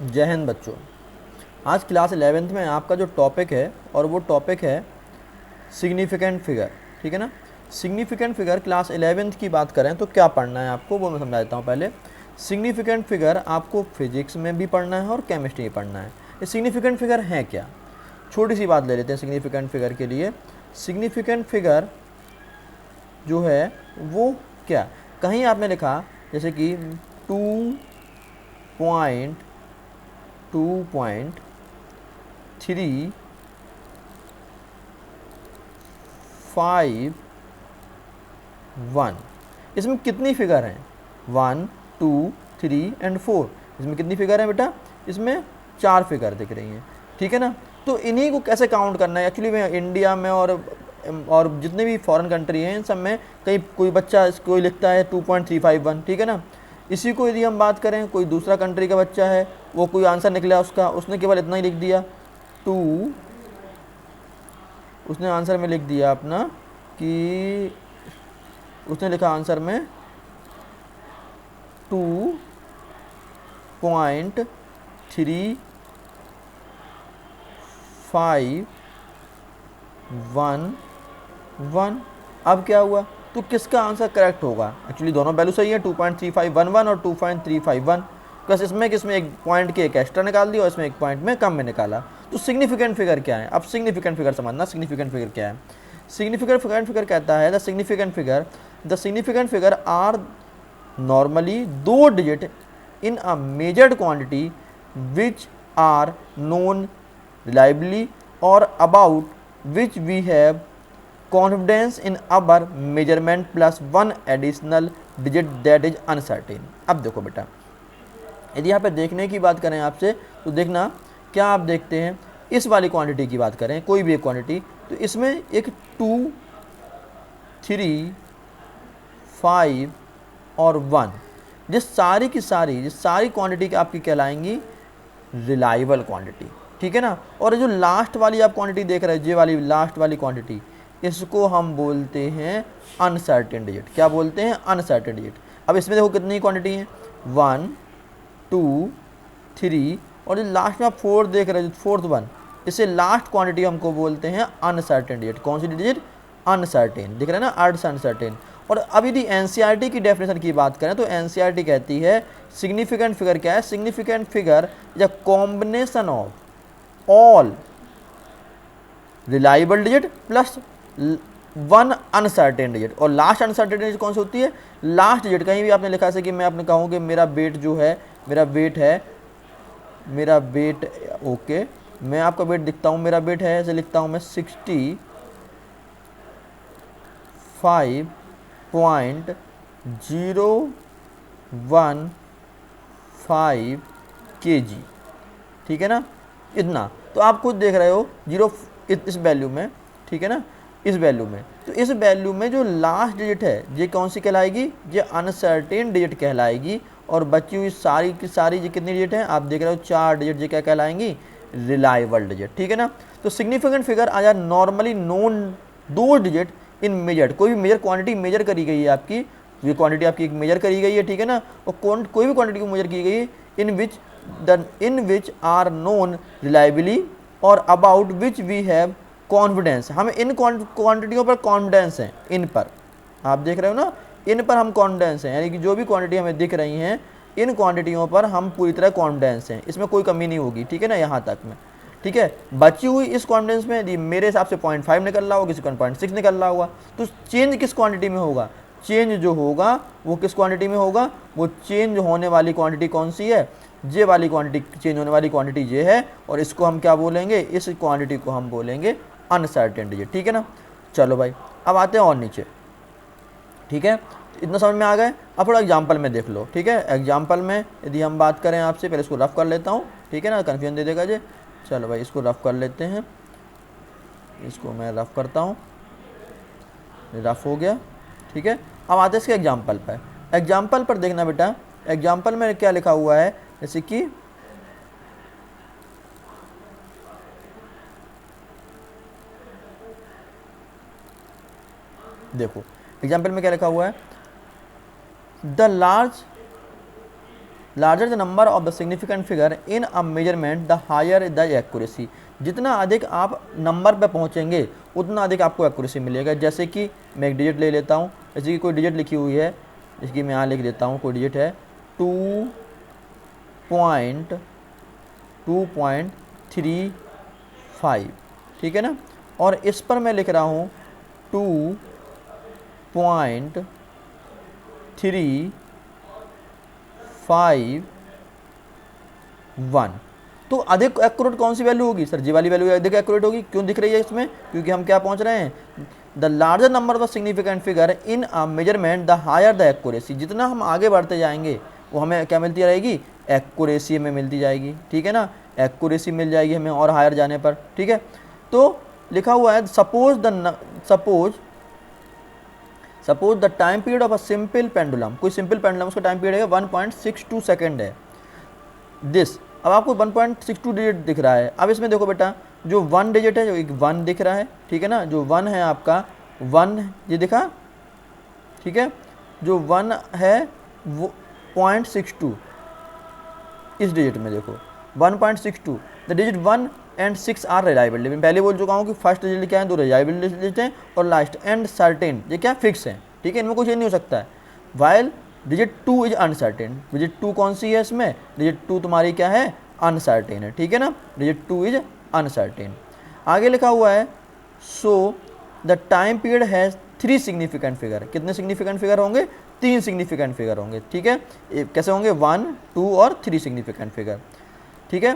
जय हिंद बच्चों। आज क्लास 11th में आपका जो टॉपिक है और वो टॉपिक है सिग्निफिकेंट फिगर। ठीक है ना। सिग्निफिकेंट फिगर क्लास 11th की बात करें तो क्या पढ़ना है आपको, वो मैं समझा देता हूँ। पहले सिग्निफिकेंट फिगर आपको फिजिक्स में भी पढ़ना है और केमिस्ट्री में पढ़ना है। ये सिग्निफिकेंट फिगर है क्या, छोटी सी बात ले लेते हैं सिग्निफिकेंट फिगर के लिए। सिग्निफिकेंट फिगर जो है वो क्या, कहीं आपने लिखा जैसे कि 2.2.351, इसमें कितनी फिगर हैं? 1, 2, 3 एंड 4। इसमें कितनी फिगर है बेटा? इसमें 4 फिगर दिख रही हैं। ठीक है ना। तो इन्हीं को कैसे काउंट करना है एक्चुअली में, इंडिया में और जितने भी फॉरेन कंट्री हैं इन सब में कहीं कोई बच्चा कोई लिखता है 2.351। ठीक है ना। इसी को यदि हम बात करें, कोई दूसरा कंट्री का बच्चा है, वो कोई आंसर निकला उसका, उसने केवल इतना ही लिख दिया 2, उसने आंसर में लिख दिया अपना कि उसने लिखा आंसर में 2.351। अब क्या हुआ, तो किसका आंसर करेक्ट होगा? एक्चुअली दोनों वैल्यू सही है, 2.3511 और 2.351। बस इसमें किसमें एक पॉइंट के एक एक्स्ट्रा निकाल दिया और इसमें एक पॉइंट में कम में निकाला। तो सिग्निफिकेंट फिगर क्या है? अब सिग्निफिकेंट फिगर समझना, सिग्निफिकेंट फिगर क्या है। सिग्निफिकेंट फिगर कहता है the significant figure are normally 2 digit in a measured quantity which are known reliably or about which we have confidence in our measurement plus one additional digit that is uncertain। अब देखो बेटा, यदि यहाँ पे देखने की बात करें आपसे तो देखना, क्या आप देखते हैं इस वाली क्वांटिटी की बात करें, कोई भी एक क्वांटिटी, तो इसमें एक 2, 3, 5 और 1, जिस सारी की सारी क्वांटिटी आपकी कहलाएंगी रिलायबल क्वांटिटी। ठीक है ना। और जो लास्ट वाली आप क्वांटिटी देख रहे हैं, ये वाली लास्ट वाली क्वांटिटी, इसको हम बोलते हैं अनसर्टेन डिजिट। क्या बोलते हैं? Uncertain digit. अब इसमें देखो कितनी क्वांटिटी है, 1, 2, 3 और जो लास्ट में आप 4 देख रहे हैं, फोर्थ वन, इसे लास्ट क्वांटिटी हमको बोलते हैं अनसर्टेन डिजिट। कौन सी डिजिट? अनसर्टेन। दिख रहा है ना, अर्ड्स अनसर्टेन। और अब यदि एनसीईआरटी की डेफिनेशन की बात करें तो एनसीईआरटी कहती है सिग्निफिकेंट फिगर क्या है? Significant figure is a combination of all reliable digit plus one uncertain digit. और लास्ट अनसर्टेन डिजिट कौन सी होती है? लास्ट डिजिट कहीं भी आपने लिखा है कि मैं आपने कहूँ कि मेरा वेट जो है, मेरा वेट ओके, मैं आपका वेट दिखता हूँ, मेरा वेट है, ऐसे लिखता हूँ मैं 65.015 kg। ठीक है ना, इतना। तो आप खुद देख रहे हो जीरो इस वैल्यू में। ठीक है ना, इस वैल्यू में, तो इस वैल्यू में जो लास्ट डिजिट है ये कौन सी कहलाएगी? ये अनसर्टेन डिजिट कहलाएगी। और बची हुई सारी की सारी ये कितनी डिजिट है? आप देख रहे हो 4 डिजिट, ये क्या कहलाएंगी? Reliable digit. ठीक है ना। तो सिग्निफिकेंट फिगर आया normally known 2 digit in measured, कोई भी मेजर क्वांटिटी मेजर करी गई है आपकी, ये क्वांटिटी आपकी मेजर करी गई है। ठीक है ना। और कोई भी क्वांटिटी को मेजर की गई है in which are known reliably और about which we have confidence. हमें इन क्वांटिटियों पर कॉन्फिडेंस है, इन पर आप देख रहे हो ना, इन पर हम कॉन्फिडेंस हैं, यानी कि जो भी क्वांटिटी हमें दिख रही हैं इन क्वांटिटियों पर हम पूरी तरह कॉन्फिडेंस हैं, इसमें कोई कमी नहीं होगी। ठीक है ना, यहाँ तक में। ठीक है, बची हुई इस कॉन्फिडेंस में यदि मेरे हिसाब से 0.5 निकल रहा होगा, किसी को 0.6 निकल रहा होगा, तो चेंज किस क्वांटिटी में होगा? चेंज जो होगा वो किस क्वांटिटी में होगा? वो चेंज होने वाली क्वांटिटी कौन सी है? ये वाली क्वांटिटी, चेंज होने वाली क्वांटिटी ये है, और इसको हम क्या बोलेंगे? इस क्वांटिटी को हम बोलेंगे अनसर्टेन डिजिट। ठीक है ना। चलो भाई, अब आते हैं और नीचे। ठीक है, इतना समझ में आ गए। अब थोड़ा एग्जाम्पल में देख लो। ठीक है, एग्जाम्पल में यदि हम बात करें आपसे, पहले इसको रफ कर लेता हूँ। ठीक है ना, कन्फ्यूजन दे देगा जी। चलो भाई, इसको रफ कर लेते हैं, इसको मैं रफ करता हूँ, रफ हो गया। ठीक है, अब आते हैं इसके एग्जाम्पल पर। एग्जाम्पल पर देखना बेटा, एग्जाम्पल में क्या लिखा हुआ है, जैसे कि देखो एग्जाम्पल में क्या लिखा हुआ है, the larger the number of the significant figure in a measurement the higher the accuracy. जितना अधिक आप नंबर पे पहुंचेंगे उतना अधिक आपको एक्यूरेसी मिलेगा। जैसे कि मैं एक डिजिट ले लेता हूँ, जैसे कि कोई डिजिट लिखी हुई है, जैसे कि मैं यहाँ लिख देता हूँ, कोई डिजिट है 2.35, ठीक है ना। और इस पर मैं लिख रहा हूँ 2.351। तो अधिक एक्यूरेट कौन सी वैल्यू होगी सर? जी वाली वैल्यू अधिक एक्यूरेट होगी। क्यों दिख रही है इसमें? क्योंकि हम क्या पहुंच रहे हैं, the larger number of significant figure in a measurement the higher the accuracy. जितना हम आगे बढ़ते जाएंगे वो हमें क्या मिलती रहेगी, एक्यूरेसी में मिलती जाएगी, ठीक है ना। एक्यूरेसी मिल जाएगी हमें और हायर जाने पर, ठीक है। तो लिखा हुआ है suppose the time period of a simple pendulum, कोई सिंपल पेंडुलम, उसका टाइम पीरियड है 1.62 सेकेंड है दिस। अब आपको 1.62 डिजिट दिख रहा है। अब इसमें देखो बेटा, जो 1 डिजिट है, जो एक 1 दिख रहा है, ठीक है ना, जो 1 है आपका 1 ये दिखा, ठीक है। जो 1 है वो 0.62 इस डिजिट में देखो 1.62। The digit 1 and 6 are reliable. मैं पहले बोल चुका हूँ कि फर्स्ट डिजिट क्या है, 2 रिलायबल डिजिट हैं, और लास्ट एंड सर्टेन, ये क्या फिक्स है, ठीक है, इनमें कुछ नहीं हो सकता है। While digit 2 is uncertain. Digit 2 कौन सी है इसमें? डिजिट 2 तुम्हारी क्या है, अनसर्टेन है, ठीक है ना। Digit 2 is uncertain. आगे लिखा हुआ है so the time period has 3 significant figure. कितने सिग्निफिकेंट फिगर होंगे? 3 सिग्निफिकेंट फिगर होंगे, ठीक है। कैसे होंगे? 1, 2 और 3 सिग्निफिकेंट फिगर, ठीक है।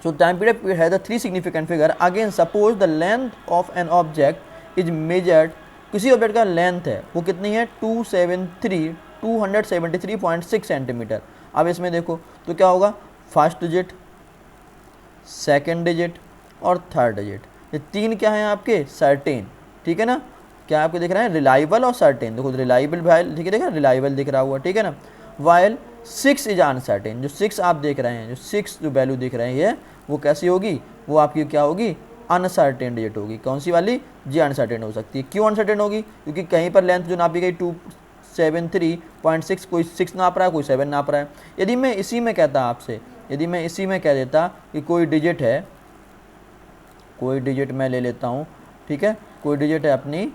सो time period has the 3 significant figure. Again suppose the length of an object is measured. किसी ऑब्जेक्ट का लेंथ है वो कितनी है, 273.6 सेंटीमीटर। अब इसमें देखो तो क्या होगा, फर्स्ट डिजिट, सेकंड डिजिट और थर्ड डिजिट, ये 3 क्या हैं आपके, सर्टेन, ठीक है ना। क्या आपको दिख रहा है, रिलायबल और सर्टेन। देखो रिलायबल ठीक है, देखा रिलायबल दिख रहा हुआ, ठीक है ना। While 6 is uncertain. जो 6 आप देख रहे हैं, जो 6 जो वैल्यू दिख रहे हैं वो कैसी होगी, वो आपकी क्या होगी, अनसर्टेन डिजिट होगी। कौन सी वाली? जी अनसर्टेन हो सकती है। क्यों अनसर्टेन होगी? क्योंकि कहीं पर लेंथ जो नापी गई 273.6, कोई 6 नाप रहा है, कोई 7 नाप रहा है। यदि मैं इसी में कहता आपसे, यदि मैं इसी में कह देता कि कोई डिजिट है, कोई डिजिट मैं ले लेता हूँ, ठीक है, कोई डिजिट है अपनी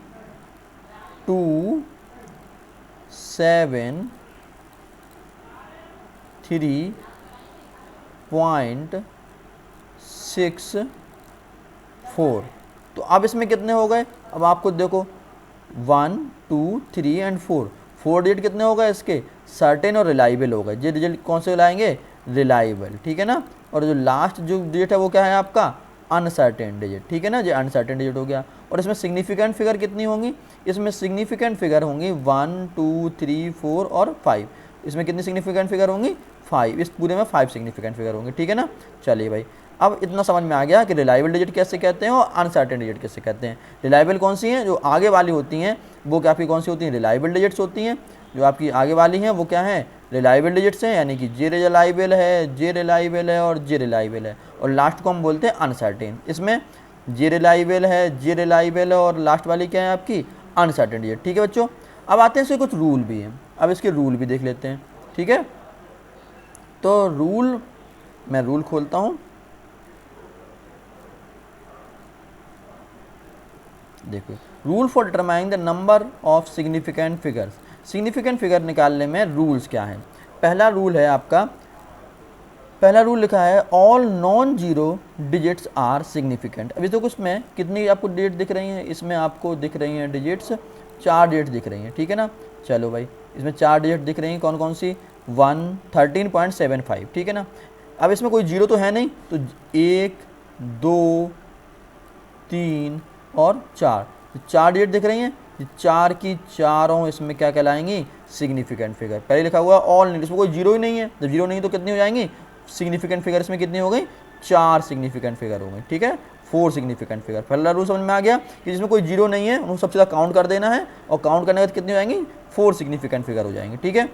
273.64। तो अब इसमें कितने हो गए? अब आपको देखो 1, 2, 3 एंड 4 डिजिट कितने हो गए इसके, सर्टेन और रिलायबल हो गए। ये डिजिट कौन से लाएंगे, रिलायबल, ठीक है ना। और जो लास्ट जो डिजिट है वो क्या है आपका, अनसर्टेन डिजिट, ठीक है ना। ये अनसर्टेन डिजिट हो गया। और इसमें सिग्निफिकेंट फिगर कितनी होंगी, इसमें सिग्निफिकेंट फिगर होंगी 1, 2, 3, 4 और 5। इसमें कितनी सिग्निफिकेंट फिगर होंगी, 5। इस पूरे में 5 सिग्निफिकेंट फिगर होंगे, ठीक है ना। चलिए भाई, अब इतना समझ में आ गया कि रिलायबल डिजिट कैसे कहते हैं और अनसर्टेन डिजिट कैसे कहते हैं। रिलायबल कौन सी हैं, जो आगे वाली होती हैं वो क्या आपकी कौन सी होती हैं, रिलायबल डिजिट्स होती हैं। जो आपकी आगे वाली हैं वो क्या है, रिलायबल डिजिट्स हैं, यानी कि जे रिलायबल है, जे रिलायबल है और जे रिलायबल है। और लास्ट को हम बोलते हैं अनसर्टेन। इसमें जे रिलायबल है, जे रिलायबल है और लास्ट वाली क्या है आपकी, अनसर्टेन डिजिट, ठीक है बच्चों। अब आते हैं इसके कुछ रूल भी हैं, अब इसके रूल भी देख लेते हैं, ठीक है। तो रूल, मैं रूल खोलता हूँ, देखो rule for determining the number of significant figures. Significant figure निकालने में रूल्स क्या हैं। पहला रूल है आपका, पहला रूल लिखा है all non zero digits are significant. अभी तो उसमें कितनी आपको डिजिट दिख रही हैं, इसमें आपको दिख रही हैं डिजिट्स, 4 डिजिट दिख रही हैं, ठीक है ना। चलो भाई, इसमें 4 डिजिट दिख रही हैं, कौन कौन सी, 13.75, ठीक है ना। अब इसमें कोई जीरो तो है नहीं, तो 1, 2, 3 और 4, 4 डिजिट दिख रही हैं, 4 की चारों इसमें क्या कहलाएंगी, सिग्निफिकेंट फिगर। पहले लिखा हुआ ऑल, इसमें कोई जीरो ही नहीं है, जब जीरो नहीं तो कितनी हो जाएंगी, सिग्निफिकेंट फिगर इसमें कितनी हो गई, 4 सिग्निफिकेंट फिगर हो गई, ठीक है, 4 सिग्निफिकेंट फिगर। पहला रूल समझ में आ गया कि जिसमें कोई जीरो नहीं है उनको सबसे ज़्यादा काउंट कर देना है, और काउंट करने के बाद कितनी हो जाएंगी, 4 सिग्निफिकेंट फिगर हो जाएंगे, ठीक है।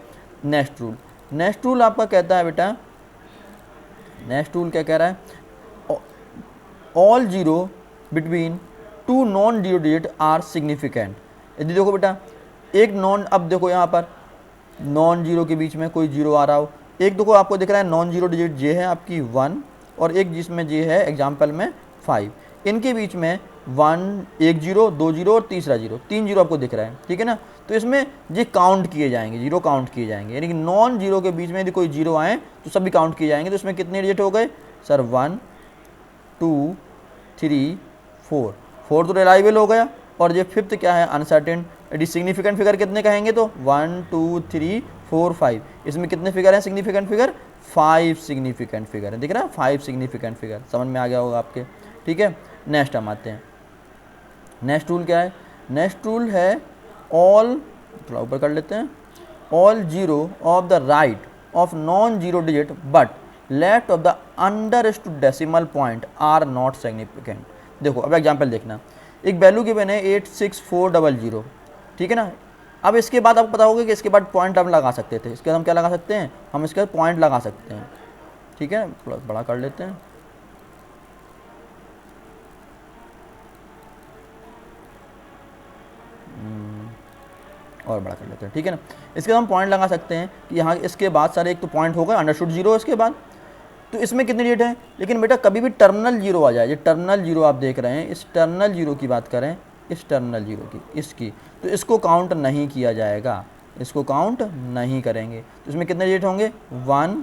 नेक्स्ट रूल, नेक्स्ट रूल आपका कहता है बेटा, नेक्स्ट रूल क्या कह रहा है, all zero between 2 non zero digit are significant. यदि देखो बेटा एक नॉन, अब देखो यहाँ पर नॉन जीरो के बीच में कोई जीरो आ रहा हो। एक देखो आपको दिख रहा है नॉन जीरो डिजिट जे है आपकी 1 और एक जिसमें जे है एग्जाम्पल में 5, इनके बीच में 1 एक जीरो, 2 जीरो और तीसरा जीरो, 3 जीरो आपको दिख रहा है, ठीक है ना। तो इसमें ये काउंट किए जाएंगे, जीरो काउंट किए जाएंगे, यानी कि नॉन जीरो के बीच में यदि कोई जीरो आए तो सभी काउंट किए जाएंगे। तो इसमें कितने डिजिट हो गए सर? 1 2 3 4, 4 तो रिलायबल हो गया, और ये फिफ्थ क्या है? अनसर्टेन। यदि सिग्निफिकेंट फिगर कितने कहेंगे तो 1 2 3 4 5, इसमें कितने फिगर हैं सिग्निफिकेंट फिगर? 5 सिग्निफिकेंट फिगर है, दिख रहा है 5 सिग्निफिकेंट फिगर, समझ में आ गया होगा आपके, ठीक है। नेक्स्ट हम आते हैं, नेक्स्ट रूल क्या है? नेक्स्ट रूल है ऑल, थोड़ा ऊपर कर लेते हैं, all zero of the right of non zero digit but left of the understood decimal point are not significant. देखो अब एग्जाम्पल देखना, एक वैल्यू गिवन है 86400, ठीक है ना। अब इसके बाद आपको पता होगा कि इसके बाद पॉइंट हम लगा सकते थे, इसके बाद हम क्या लगा सकते हैं? हम इसके बाद पॉइंट लगा सकते हैं, ठीक है। थोड़ा बड़ा कर लेते हैं, और बड़ा कर लेते हैं, ठीक है ना। इसके बाद हम पॉइंट लगा सकते हैं कि यहाँ इसके बाद सारे एक तो पॉइंट होगा अंडरस्टूड जीरो इसके बाद, तो इसमें कितने डिजिट हैं? लेकिन बेटा कभी भी टर्मिनल जीरो आ जाए, ये टर्मिनल जीरो आप देख रहे हैं, इस टर्मिनल जीरो की बात करें, इस टर्मिनल जीरो की, इसकी, तो इसको काउंट नहीं किया जाएगा, इसको काउंट नहीं करेंगे। तो इसमें कितने डिजिट होंगे? 1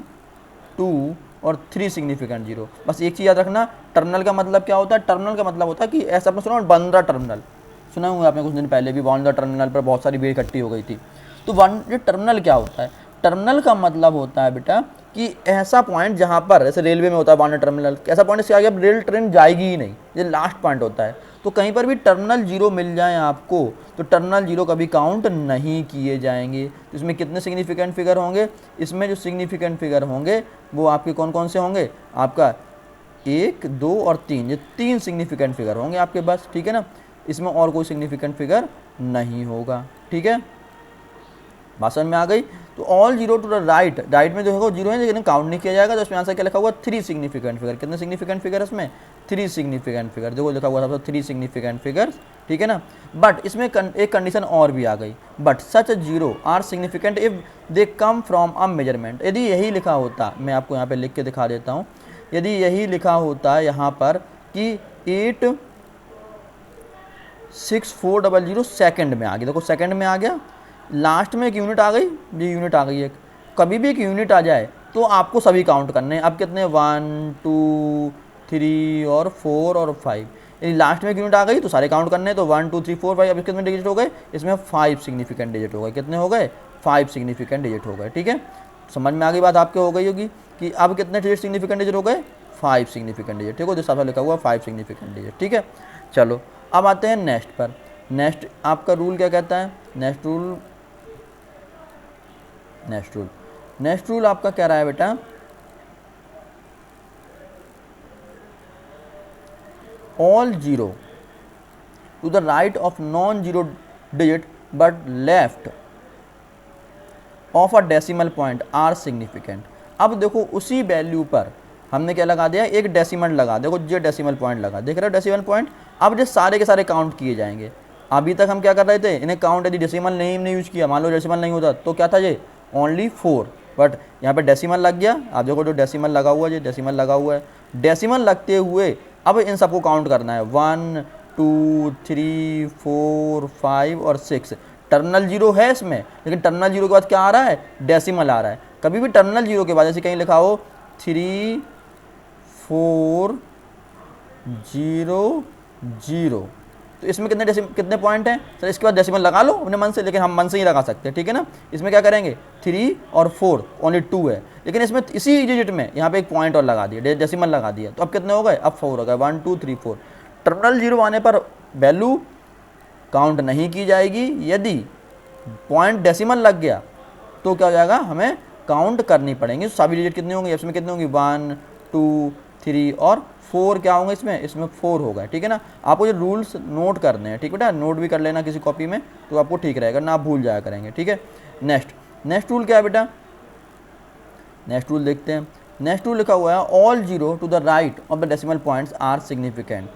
2 और 3 सिग्निफिकेंट जीरो। बस एक चीज़ याद रखना, टर्मिनल का मतलब क्या होता है? टर्मिनल का मतलब होता है कि ऐसा आपने सुना बांद्रा टर्मिनल, सुना होगा आपने कुछ दिन पहले भी, बांद्रा टर्मिनल पर बहुत सारी भीड़ इकट्ठी हो गई थी। तो ये टर्मिनल क्या होता है? टर्मिनल का मतलब होता है बेटा कि ऐसा पॉइंट जहाँ पर, जैसे रेलवे में होता है बांद्रा टर्मिनल, ऐसा पॉइंट इसके आगे अब रेल ट्रेन जाएगी ही नहीं, ये लास्ट पॉइंट होता है। तो कहीं पर भी टर्मिनल जीरो मिल जाए आपको तो टर्मिनल जीरो कभी काउंट नहीं किए जाएंगे। तो इसमें कितने सिग्निफिकेंट फिगर होंगे? इसमें जो सिग्निफिकेंट फिगर होंगे वो आपके कौन कौन से होंगे? आपका 1 2 और 3, ये 3 सिग्निफिकेंट फिगर होंगे आपके पास, ठीक है ना। इसमें और कोई सिग्निफिकेंट फिगर नहीं होगा, ठीक है। बात समझ में आ गई? तो all zero to the right, right में जो है जीरो है लेकिन काउंट नहीं किया जाएगा, तो इसमें आंसर क्या लिखा हुआ? 3 सिग्निफिकेंट फिगर। कितने सिग्निफिकेंट फिगर है इसमें? 3 सिग्निफिकेंट फिगर, देखो लिखा हुआ था 3 सिग्निफिकेंट फिगर, ठीक है ना। बट इसमें एक कंडीशन और भी आ गई, but such zero are significant if they come from a measurement. यदि यही लिखा होता, मैं आपको यहाँ पे लिख के दिखा देता हूँ, यदि यही लिखा होता यहाँ पर कि 86400 सेकंड में आ गया, देखो सेकंड में आ गया, लास्ट में एक यूनिट आ गई, ये यूनिट आ गई एक, कभी भी एक यूनिट आ जाए तो आपको सभी काउंट करने हैं। अब कितने? 1 2 3 और 4 और 5, यदि लास्ट में एक यूनिट आ गई तो सारे काउंट करने हैं। तो 1 2 3 4 5, अब कितने डिजिट हो गए? इसमें 5 सिग्निफिकेंट डिजिट हो गए। कितने हो गए? 5 सिग्निफिकेंट डिजिट हो गए, ठीक है। समझ में आ गई बात आपके, हो गई होगी कि अब कितने डिजिट सिग्निफिकेंट डिजिट हो गए? 5 सिग्निफिकेंट डिजिट, ठीक है, जिस लिखा हुआ 5 सिग्निफिकेंट डिजिट, ठीक है। चलो अब आते हैं नेक्स्ट पर। नेक्स्ट आपका रूल क्या कहता है? नेक्स्ट रूल आपका कह रहा है बेटा, all zero to the right of non zero digit but left of a decimal point are significant. अब देखो उसी वैल्यू पर हमने क्या लगा दिया? एक डेसिमल लगा, देखो जो डेसिमल पॉइंट लगा, देख रहे हो डेसिमल पॉइंट। अब जो सारे के सारे काउंट किए जाएंगे। अभी तक हम क्या कर रहे थे? इन्हें काउंट, यदि डेसिमल नहीं यूज किया, मान लो डेसिमल नहीं होता तो क्या था ये? ओनली 4, बट यहाँ पे डेसिमल लग गया। आप देखो जो डेसिमल लगा हुआ है, ये डेसिमल लगा हुआ है, डेसिमल लगते हुए अब इन सबको काउंट करना है, 1 2 3 4 5 और 6। टर्मिनल जीरो है इसमें, लेकिन टर्मिनल जीरो के बाद क्या आ रहा है? डेसिमल आ रहा है। कभी भी टर्मिनल जीरो के बाद जैसे कहीं लिखा हो 3 4 0 0, तो इसमें कितने पॉइंट हैं सर? इसके बाद डेसिमल लगा लो अपने मन से, लेकिन हम मन से ही लगा सकते हैं, ठीक है ना। इसमें क्या करेंगे? 3 और 4, ओनली 2 है, लेकिन इसमें इसी डिजिट में यहाँ पे एक पॉइंट और लगा दिया, डेसिमल लगा दिया, तो अब कितने हो गए? अब 4 हो गए, 1 2 3 4। टर्मिनल जीरो आने पर वैल्यू काउंट नहीं की जाएगी। यदि पॉइंट डेसिमल लग गया तो क्या हो जाएगा? हमें काउंट करनी पड़ेंगी। सभी डिजिट कितने होंगे? इसमें कितने होंगे? 1 2 3 और 4 क्या होंगे इसमें 4 होगा, ठीक है ना। आपको ये रूल्स नोट करने हैं, ठीक बेटा, नोट भी कर लेना किसी कॉपी में तो आपको ठीक रहेगा ना, आप भूल जाया करेंगे, ठीक है। नेक्स्ट रूल क्या है बेटा? नेक्स्ट रूल देखते हैं। नेक्स्ट रूल लिखा हुआ है, all zero to the right of the decimal points are significant,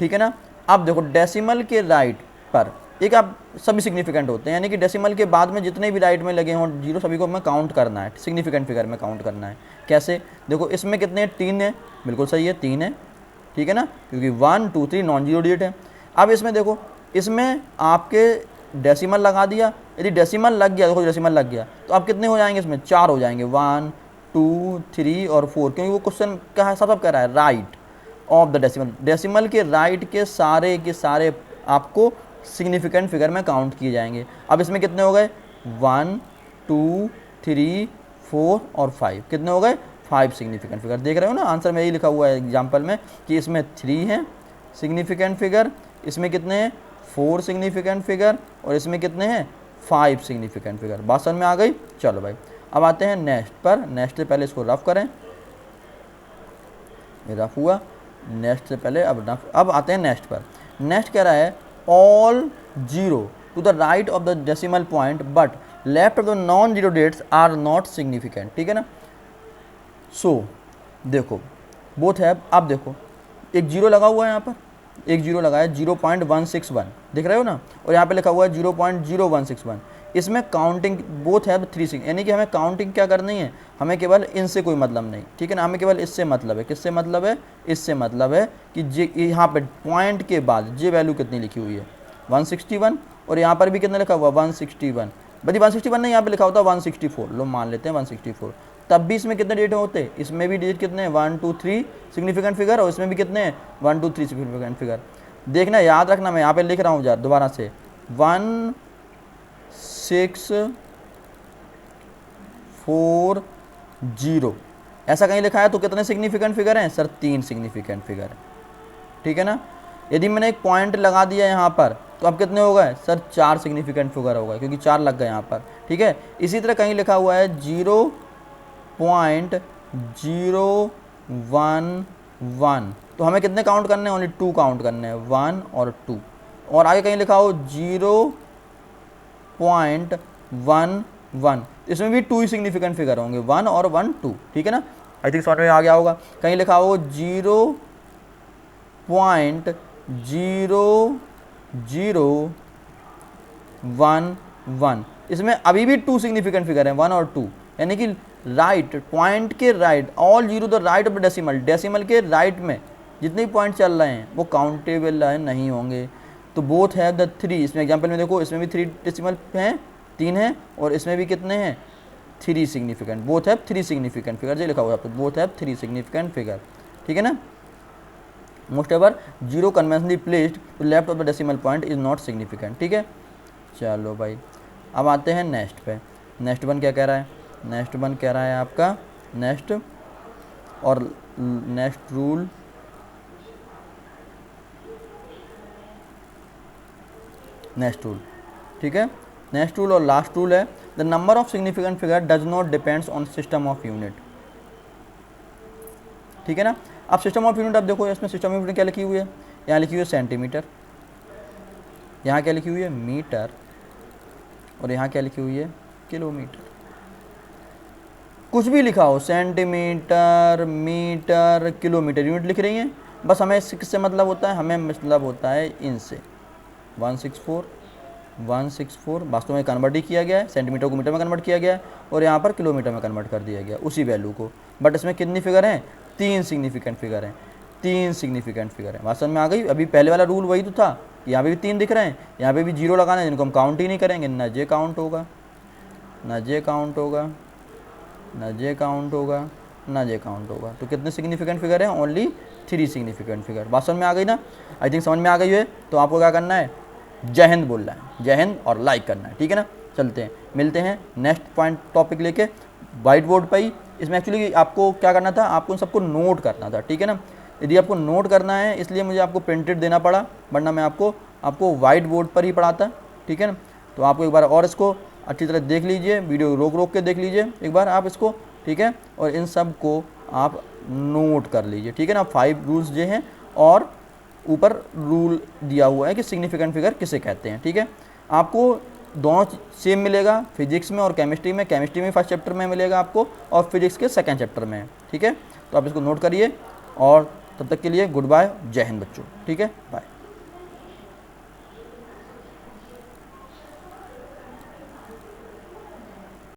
ठीक है ना। अब देखो डेसिमल के राइट पर एक आप सभी सिग्निफिकेंट होते हैं, यानी कि डेसिमल के बाद में जितने भी राइट में लगे हों जीरो सभी को हमें काउंट करना है, सिग्निफिकेंट फिगर में काउंट करना है। कैसे? देखो इसमें कितने हैं, 3 है, बिल्कुल सही है 3 है, ठीक है ना, क्योंकि 1 2 3 नॉन जीरो डिजिट है। अब इसमें देखो, इसमें आपके डेसिमल लगा दिया, यदि डेसिमल लग गया, देखो डेसिमल लग गया तो आप कितने हो जाएंगे, इसमें 4 हो जाएंगे, 1 2 3 और 4, क्योंकि वो क्वेश्चन क्या है, सब कह रहा है right of the decimal, decimal के राइट के सारे आपको सिग्निफिकेंट फिगर में काउंट किए जाएंगे। अब इसमें कितने हो गए, 1 2 3 4 और 5, कितने हो गए, 5 सिग्निफिकेंट फिगर। देख रहे हो ना, आंसर में यही लिखा हुआ है एग्जाम्पल में कि इसमें 3 है सिग्निफिकेंट फिगर, इसमें कितने हैं 4 सिग्निफिकेंट फिगर, और इसमें कितने हैं 5 सिग्निफिकेंट फिगर। बात समझ में आ गई? चलो भाई अब आते हैं नेक्स्ट पर। नेक्स्ट से पहले इसको रफ करें, ये रफ हुआ, नेक्स्ट से पहले अब आते हैं नेक्स्ट पर। नेक्स्ट कह रहा है all zero to the right of the decimal point but left of the non zero digits are not significant, ठीक है ना। सो देखो बोथ है, आप देखो एक जीरो लगा हुआ है, यहाँ पर एक जीरो लगा है 0.161, दिख रहे हो ना, और यहाँ पे लिखा हुआ है 0.0161। इसमें काउंटिंग बोथ है 3 यानी कि हमें काउंटिंग क्या करनी है, हमें केवल इनसे कोई मतलब नहीं, ठीक है ना, हमें केवल इससे मतलब है। किससे मतलब है? इससे मतलब है कि जे यहाँ पे पॉइंट के बाद जे वैल्यू कितनी लिखी हुई है 161, और यहाँ पर भी कितना लिखा हुआ 161, बल्कि 161 नहीं, यहाँ पे लिखा होता है 164, लो मान लेते हैं 164। तब भी इसमें कितने डिजिट होते, इसमें भी डिजिट कितने हैं 1 2 3 सिग्निफिकेंट फिगर, और इसमें भी कितने हैं 1 2 3 सिग्निफिकेंट फिगर। देखना, याद रखना, मैं यहाँ पे लिख रहा हूँ यार दोबारा से 1 6 4 0, ऐसा कहीं लिखा है तो कितने सिग्निफिकेंट फिगर हैं सर, 3 सिग्निफिकेंट फिगर है, ठीक है ना। यदि मैंने एक पॉइंट लगा दिया यहाँ पर तो अब कितने हो गए सर, 4 सिग्निफिकेंट फिगर हो गए, क्योंकि 4 लग गए यहाँ पर, ठीक है। इसी तरह कहीं लिखा हुआ है 0.011, तो हमें कितने काउंट करने हैं, ओनली 2 काउंट करने हैं, 1 और 2। और आगे कहीं लिखा हो 0.11, इसमें भी 2 ही सिग्निफिकेंट फिगर होंगे, 1 और 1 2, ठीक है ना। आई थिंक समझ में आ गया होगा। कहीं लिखा हो 0.0011, इसमें अभी भी 2 सिग्निफिकेंट फिगर हैं, 1 और 2, यानी कि राइट पॉइंट के right, all zero the right of decimal, decimal के राइट में जितने भी पॉइंट चल रहे हैं वो काउंटेबल नहीं होंगे। तो बोथ है द 3, इसमें एग्जाम्पल में देखो, इसमें भी 3 डेसिमल हैं, 3 हैं, और इसमें भी कितने हैं 3 सिग्निफिकेंट, बोथ है 3 सिग्निफिकेंट फिगर, जो लिखा हुआ है बोथ है 3 सिग्निफिकेंट फिगर, ठीक है ना। Most ever zero conventionally placed to left of the decimal point is not significant, ठीक है। चलो भाई अब आते हैं नेक्स्ट पे। नेक्स्ट वन क्या कह रहा है, नेक्स्ट वन कह रहा है आपका नेक्स्ट और नेक्स्ट रूल, नेक्स्ट रूल, ठीक है। नेक्स्ट रूल और लास्ट रूल है the number of significant figure does not depends on system of unit, ठीक है ना। अब सिस्टम ऑफ यूनिट, अब देखो इसमें सिस्टम ऑफ यूनिट क्या लिखी हुई है, यहाँ लिखी हुई है सेंटीमीटर, यहाँ क्या लिखी हुई है मीटर, और यहाँ क्या लिखी हुई है किलोमीटर। कुछ भी लिखा हो सेंटीमीटर मीटर किलोमीटर, यूनिट लिख रही हैं, बस हमें किससे मतलब होता है, हमें मतलब होता है इनसे। 164 वास्तव में कन्वर्ट ही किया गया है, सेंटीमीटर को मीटर में कन्वर्ट किया गया है, और यहाँ पर किलोमीटर में कन्वर्ट कर दिया गया उसी वैल्यू को। बट इसमें कितनी फिगर हैं, 3 सिग्निफिकेंट फिगर हैं, 3 सिग्निफिकेंट फिगर हैं। वास्तव में आ गई। अभी पहले वाला रूल वही तो था, यहाँ पे भी 3 दिख रहे हैं, यहाँ पे भी 0 लगाना है, जिनको हम काउंट ही नहीं करेंगे, ना जे काउंट होगा, ना जे काउंट होगा, ना जे काउंट होगा, ना जे काउंट होगा। तो कितने सिग्निफिकेंट फिगर हैं, ओनली 3 सिग्निफिकेंट फिगर। बात समझ में आ गई ना, आई थिंक समझ में आ गई है। तो आपको क्या करना है, जय हिंद बोलना है, जय हिंद, और लाइक करना है, ठीक है ना। चलते हैं, मिलते हैं नेक्स्ट पॉइंट टॉपिक लेके वाइट बोर्ड पर ही। इसमें एक्चुअली आपको क्या करना था, आपको इन सबको नोट करना था, ठीक है ना। यदि आपको नोट करना है इसलिए मुझे आपको प्रिंटेड देना पड़ा, वरना मैं आपको वाइट बोर्ड पर ही पढ़ाता, ठीक है ना। तो आपको एक बार और इसको अच्छी तरह देख लीजिए, वीडियो रोक रोक के देख लीजिए एक बार आप इसको, ठीक है, और इन सब को आप नोट कर लीजिए, ठीक है ना। 5 रूल्स जो हैं, और ऊपर रूल दिया हुआ है कि सिग्निफिकेंट फिगर किसे कहते हैं, ठीक है। आपको दोनों सेम मिलेगा, फिजिक्स में और केमिस्ट्री में। केमिस्ट्री में फर्स्ट चैप्टर में मिलेगा आपको, और फिजिक्स के सेकंड चैप्टर में, ठीक है। तो आप इसको नोट करिए, और तब तक के लिए गुड बाय, जय हिंद बच्चों, ठीक है, बाय।